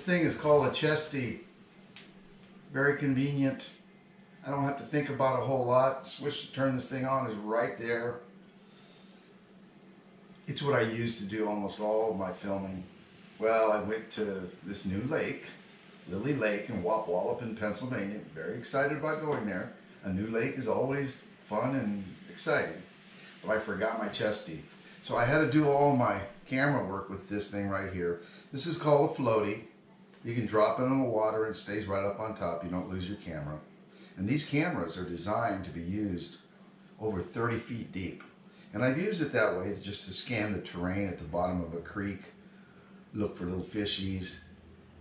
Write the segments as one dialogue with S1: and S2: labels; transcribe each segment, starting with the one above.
S1: thing is called a chesty. Very convenient. I don't have to think about a whole lot. The switch to turn this thing on is right there. It's what I use to do almost all of my filming. Well, I went to this new lake, Lily Lake in Wapwallopen Pennsylvania. Very excited about going there. A new lake is always fun and exciting. But I forgot my chesty. So I had to do all my camera work with this thing right here. This is called a floaty. You can drop it in the water and it stays right up on top. You don't lose your camera. And these cameras are designed to be used over 30 feet deep. And I've used it that way just to scan the terrain at the bottom of a creek, look for little fishies,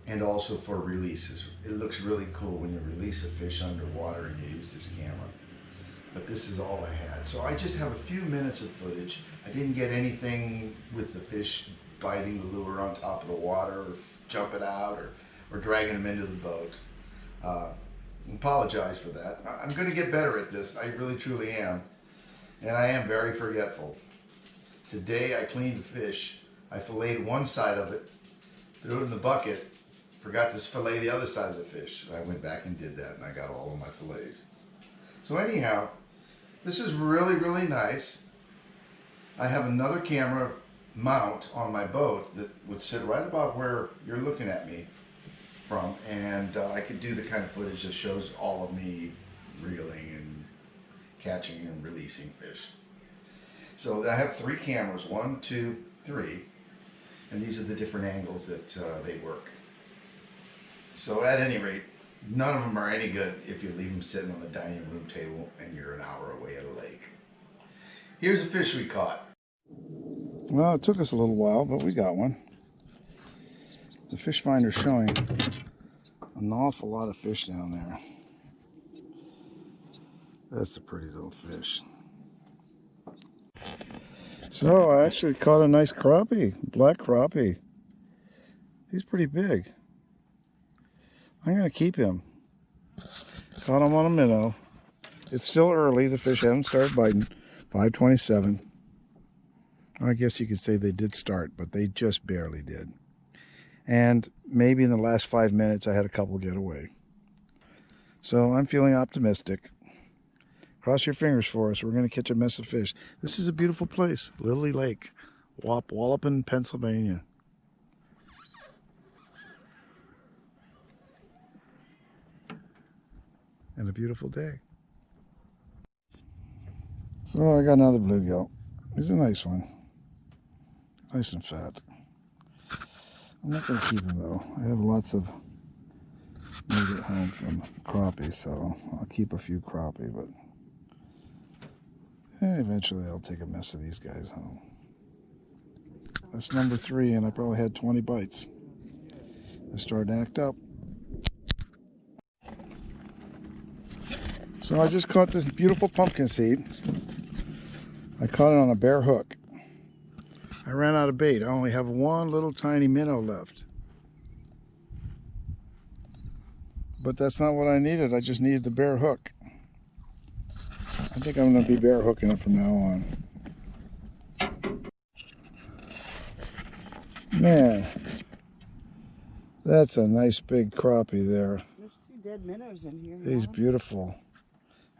S1: and also for releases. It looks really cool when you release a fish underwater and you use this camera. But this is all I had. So I just have a few minutes of footage. I didn't get anything with the fish biting the lure on top of the water or jumping out or dragging them into the boat. Apologize for that. I'm going to get better at this. I really truly am. And I am very forgetful. Today I cleaned the fish. I filleted one side of it, threw it in the bucket, forgot to fillet the other side of the fish. I went back and did that and I got all of my fillets. So anyhow, this is really, really nice. I have another camera mount on my boat that would sit right about where you're looking at me from, and I could do the kind of footage that shows all of me reeling and catching and releasing fish. So I have 3 cameras, 1, 2, 3, and these are the different angles that they work. So at any rate, none of them are any good if you leave them sitting on the dining room table and you're an hour away at a lake. Here's a fish we caught. Well, it took us a little while, but we got one. The fish finder's showing an awful lot of fish down there. That's a pretty little fish. So I actually caught a nice crappie, black crappie. He's pretty big. I'm going to keep him. Caught him on a minnow. It's still early. The fish haven't started biting. 5:27. I guess you could say they did start, but they just barely did. And maybe in the last 5 minutes I had a couple get away. So I'm feeling optimistic. Cross your fingers for us. We're going to catch a mess of fish. This is a beautiful place. Lily Lake, Wapwallopen, Pennsylvania. And a beautiful day. So I got another bluegill. He's a nice one. Nice and fat. I'm not going to keep him though. I have lots of made it home from crappie, so I'll keep a few crappie, but eventually I'll take a mess of these guys home. That's number 3, and I probably had 20 bites. They're starting to act up. So I just caught this beautiful pumpkin seed. I caught it on a bare hook. I ran out of bait. I only have one little tiny minnow left. But that's not what I needed. I just needed the bare hook. I think I'm going to be bare hooking it from now on. Man, that's a nice big crappie there.
S2: There's 2 dead minnows in here.
S1: He's beautiful.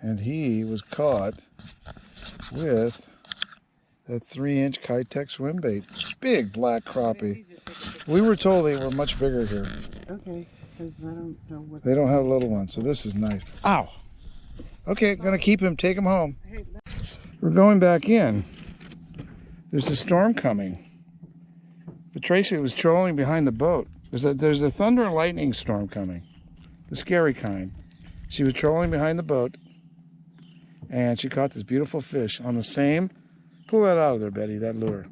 S1: And he was caught with that 3-inch Kitech swim bait. Big black crappie. We were told they were much bigger here.
S2: Okay, because I don't know what...
S1: They don't have little ones, so this is nice. Ow! Okay, gonna keep him, take him home. We're going back in. There's a storm coming. But Tracy was trolling behind the boat. There's a thunder and lightning storm coming. The scary kind. She was trolling behind the boat. And she caught this beautiful fish on the same, pull that out of there, Betty, that lure.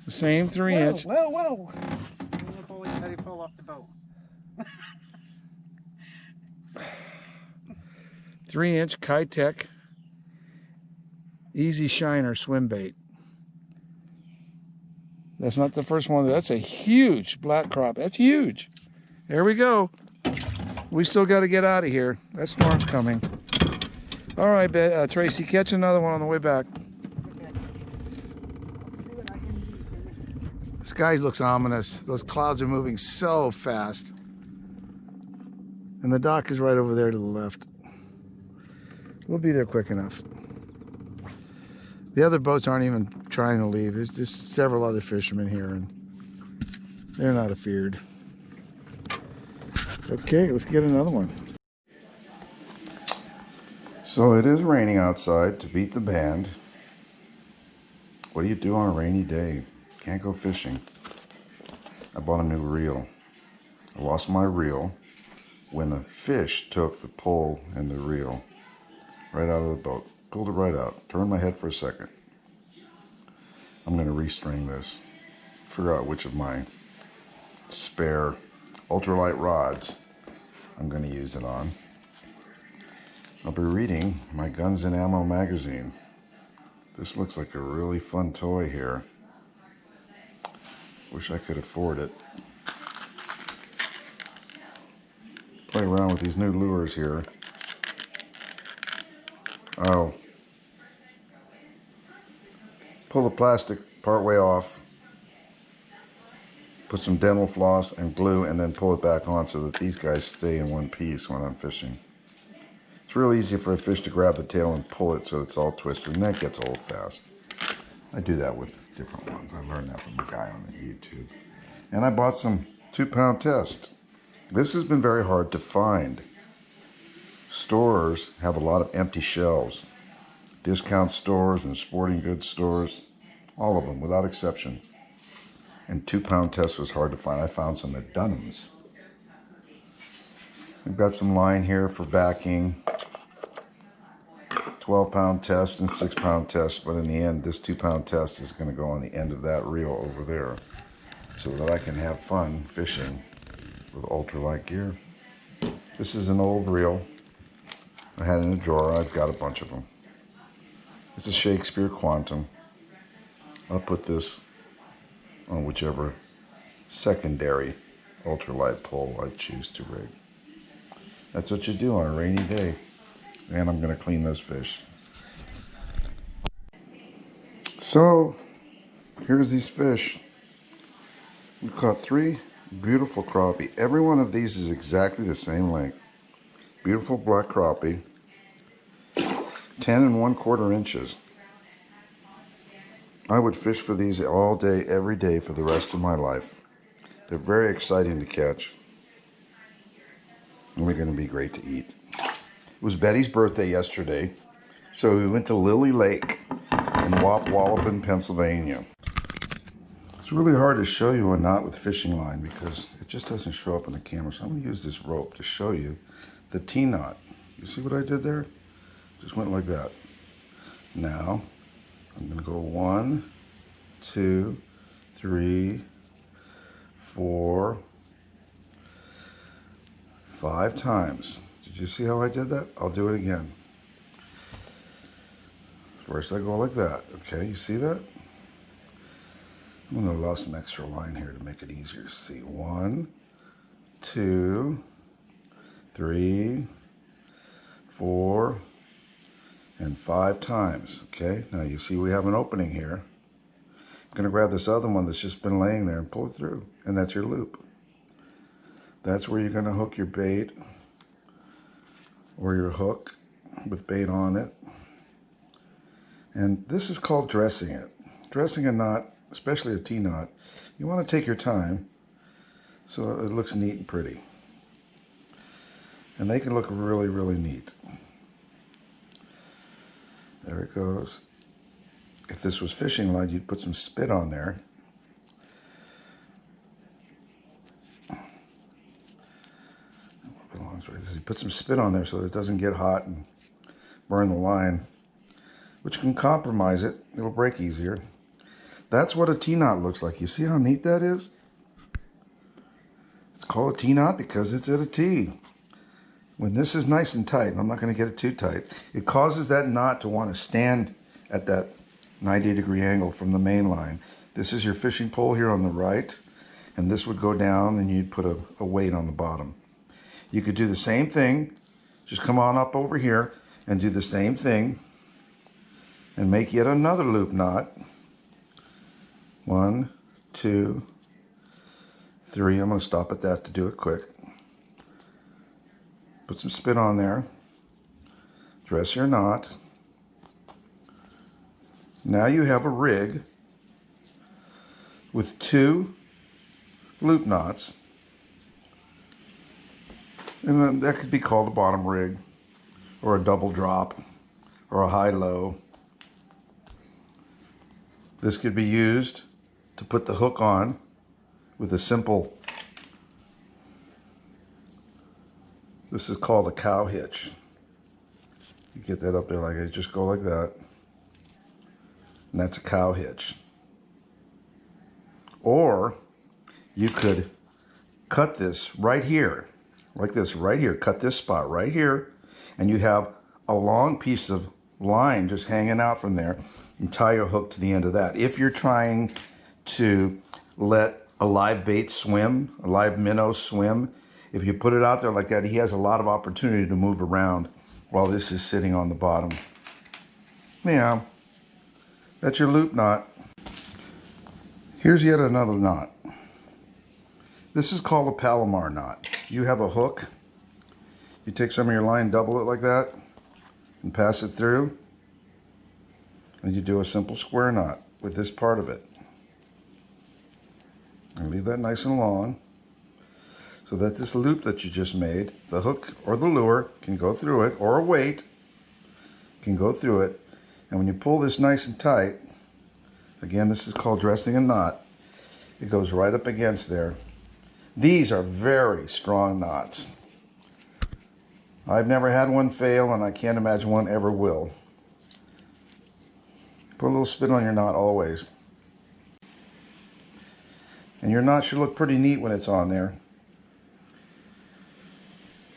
S1: The same 3-inch.
S2: Whoa, whoa, whoa. Holy Betty fell off the boat.
S1: 3-inch Kitech Easy Shiner swim bait. That's not the first one. That's a huge black crop. That's huge. There we go. We still got to get out of here. That storm's coming. All right, Tracy, catch another one on the way back. Sky looks ominous. Those clouds are moving so fast. And the dock is right over there to the left. We'll be there quick enough. The other boats aren't even trying to leave. There's just several other fishermen here, and they're not afeared. Okay, let's get another one. So it is raining outside to beat the band. What do you do on a rainy day? Can't go fishing. I bought a new reel. I lost my reel when a fish took the pole and the reel right out of the boat. Pulled it right out. Turned my head for a second. I'm going to restring this. Figure out which of my spare ultralight rods I'm going to use it on. I'll be reading my Guns and Ammo magazine. This looks like a really fun toy here. Wish I could afford it. Play around with these new lures here. I'll pull the plastic part way off, put some dental floss and glue, and then pull it back on so that these guys stay in one piece when I'm fishing. It's real easy for a fish to grab the tail and pull it so it's all twisted, and that gets old fast. I do that with different ones. I learned that from a guy on the YouTube. And I bought some 2-pound test. This has been very hard to find. Stores have a lot of empty shelves. Discount stores and sporting goods stores, all of them without exception. And 2-pound test was hard to find. I found some at Dunham's. We've got some line here for backing. 12-pound test and 6-pound test, but in the end, this 2-pound test is going to go on the end of that reel over there so that I can have fun fishing with ultralight gear. This is an old reel I had in a drawer. I've got a bunch of them. It's a Shakespeare Quantum. I'll put this on whichever secondary ultralight pole I choose to rig. That's what you do on a rainy day. And I'm going to clean those fish. So, here's these fish. We caught 3 beautiful crappie. Every one of these is exactly the same length. Beautiful black crappie. 10 1/4 inches. I would fish for these all day, every day for the rest of my life. They're very exciting to catch. And they're going to be great to eat. It was Betty's birthday yesterday, so we went to Lily Lake in Wapwallopen, Pennsylvania. It's really hard to show you a knot with fishing line because it just doesn't show up on the camera. So I'm going to use this rope to show you the T-knot. You see what I did there? Just went like that. Now, I'm going to go 1, 2, 3, 4, 5 times. Did you see how I did that? I'll do it again. First I go like that. Okay, you see that? I'm going to allow some extra line here to make it easier to see. 1, 2, 3, 4, and 5 times. Okay, now you see we have an opening here. I'm going to grab this other one that's just been laying there and pull it through. And that's your loop. That's where you're going to hook your bait or your hook with bait on it. And this is called dressing it. Dressing a knot, especially a T-knot, you want to take your time so it looks neat and pretty. And they can look really, really neat. There it goes. If this was fishing line, you'd put some spit on there. You put some spit on there so it doesn't get hot and burn the line, which can compromise it. It'll break easier. That's what a T-knot looks like. You see how neat that is? It's called a T-knot because it's at a T. When this is nice and tight, and I'm not going to get it too tight, it causes that knot to want to stand at that 90-degree angle from the main line. This is your fishing pole here on the right, and this would go down and you'd put a weight on the bottom. You could do the same thing, just come on up over here and do the same thing and make yet another loop knot. 1, 2, 3. I'm going to stop at that to do it quick. Put some spin on there. Dress your knot. Now you have a rig with 2 loop knots. And then that could be called a bottom rig, or a double drop, or a high-low. This could be used to put the hook on with a simple, this is called a cow hitch. You get that up there like it, just go like that. And that's a cow hitch. Or you could cut this right here, like this right here, cut this spot right here, and you have a long piece of line just hanging out from there, and tie your hook to the end of that. If you're trying to let a live bait swim, a live minnow swim, if you put it out there like that, he has a lot of opportunity to move around while this is sitting on the bottom. Yeah, that's your loop knot. Here's yet another knot. This is called a Palomar knot. You have a hook. You take some of your line, double it like that, and pass it through. And you do a simple square knot with this part of it. And leave that nice and long so that this loop that you just made, the hook or the lure can go through it, or a weight can go through it. And when you pull this nice and tight, again, this is called dressing a knot, it goes right up against there. These are very strong knots. I've never had one fail, and I can't imagine one ever will. Put a little spin on your knot always. And your knot should look pretty neat when it's on there.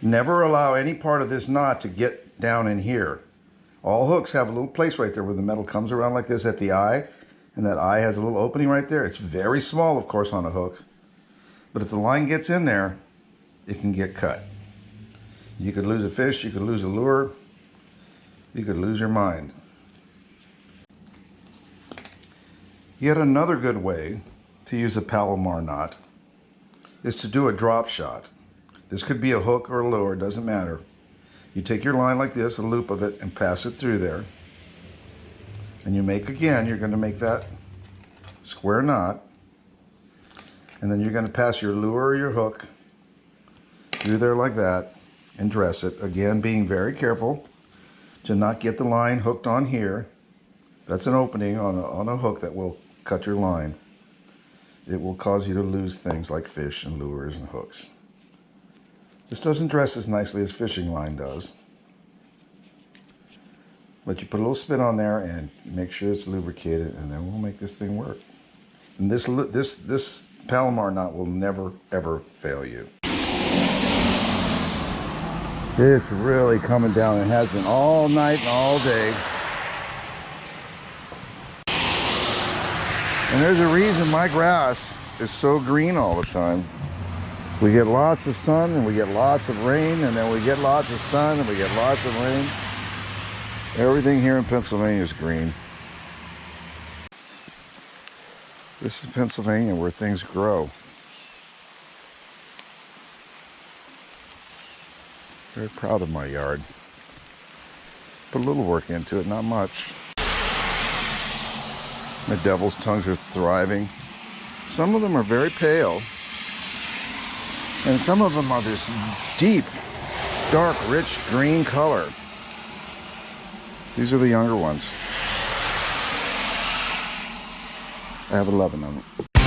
S1: Never allow any part of this knot to get down in here. All hooks have a little place right there where the metal comes around like this at the eye, and that eye has a little opening right there. It's very small, of course, on a hook. But if the line gets in there, it can get cut. You could lose a fish, you could lose a lure, you could lose your mind. Yet another good way to use a Palomar knot is to do a drop shot. This could be a hook or a lure, it doesn't matter. You take your line like this, a loop of it, and pass it through there. And you make, again, you're going to make that square knot. And then you're going to pass your lure or your hook through there like that and dress it. Again, being very careful to not get the line hooked on here. That's an opening on a hook that will cut your line. It will cause you to lose things like fish and lures and hooks. This doesn't dress as nicely as fishing line does. But you put a little spin on there and make sure it's lubricated, and then we'll make this thing work. And this Palomar knot will never, ever fail you. It's really coming down. It has been all night and all day. And there's a reason my grass is so green all the time. We get lots of sun, and we get lots of rain, and then we get lots of sun, and we get lots of rain. Everything here in Pennsylvania is green. This is Pennsylvania, where things grow. Very proud of my yard. Put a little work into it, not much. My devil's tongues are thriving. Some of them are very pale, and some of them are this deep, dark, rich green color. These are the younger ones. I have 11 of them.